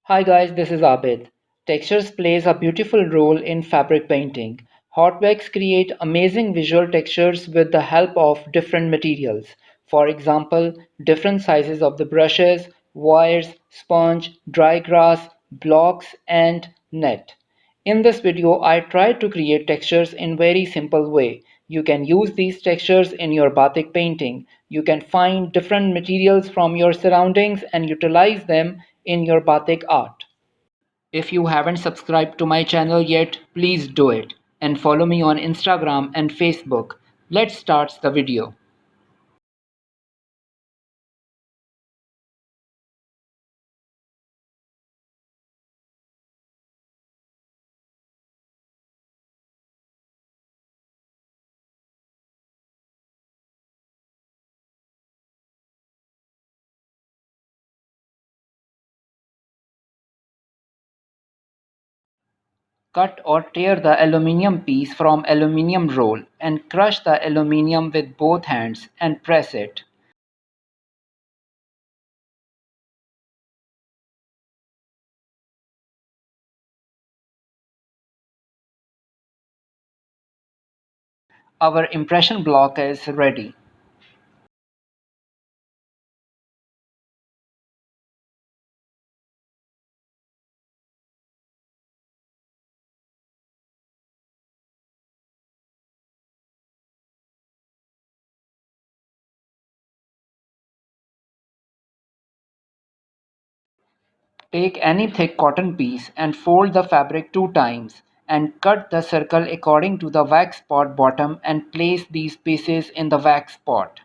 Hi guys, this is Abid. Textures plays a beautiful role in fabric painting. Hot wax create amazing visual textures with the help of different materials. For example, different sizes of the brushes, wires, sponge, dry grass, blocks and net. In this video, I tried to create textures in very simple way. You can use these textures in your batik painting. You can find different materials from your surroundings and utilize them in your batik art. If you haven't subscribed to my channel yet, please do it and follow me on Instagram and Facebook. Let's start the video. Cut or tear the aluminium piece from aluminium roll and crush the aluminium with both hands and press it. Our impression block is ready. Take any thick cotton piece and fold the fabric 2 times and cut the circle according to the wax pot bottom and place these pieces in the wax pot.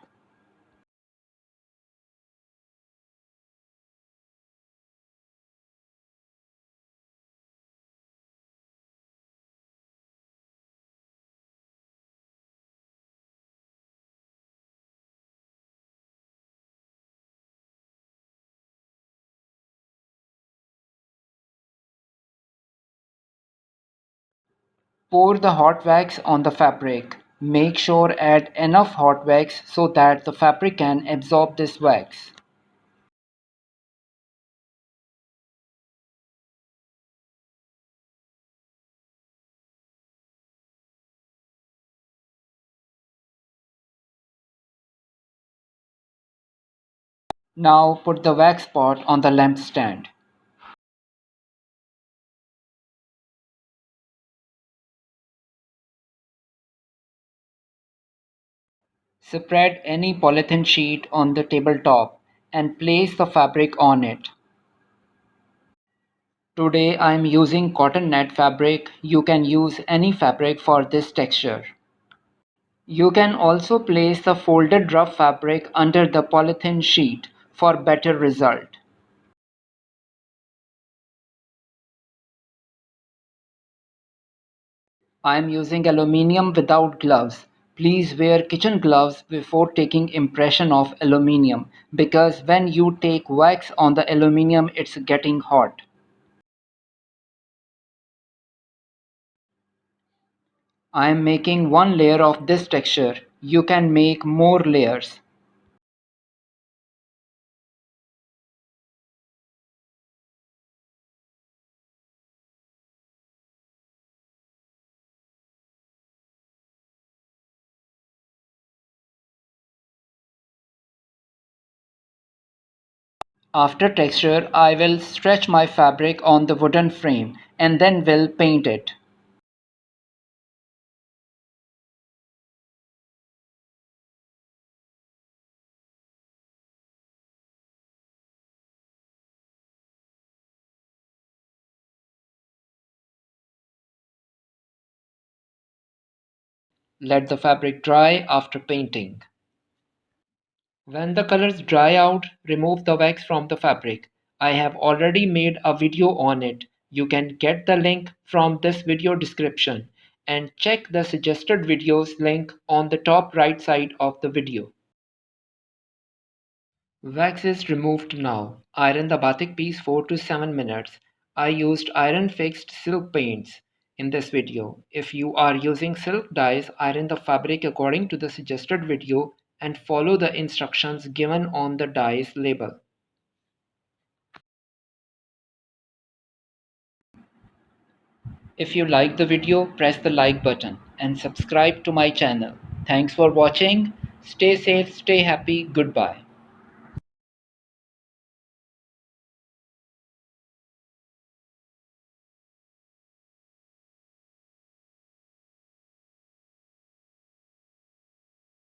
Pour the hot wax on the fabric. Make sure add enough hot wax so that the fabric can absorb this wax. Now put the wax pot on the lamp stand. Spread any polythene sheet on the tabletop and place the fabric on it. Today I am using cotton net fabric. You can use any fabric for this texture. You can also place the folded rough fabric under the polythene sheet for better result. I am using aluminium without gloves. Please wear kitchen gloves before taking impression of aluminium because when you take wax on the aluminium it's getting hot. I am making one layer of this texture. You can make more layers. After texture, I will stretch my fabric on the wooden frame and then will paint it. Let the fabric dry after painting. When the colors dry out, remove the wax from the fabric. I have already made a video on it. You can get the link from this video description and check the suggested videos link on the top right side of the video. Wax is removed now. Iron the batik piece 4 to 7 minutes. I used iron fixed silk paints in this video. If you are using silk dyes, iron the fabric according to the suggested video and follow the instructions given on the dye's label. If you like the video, press the like button and subscribe to my channel. Thanks for watching. Stay safe, stay happy. Goodbye.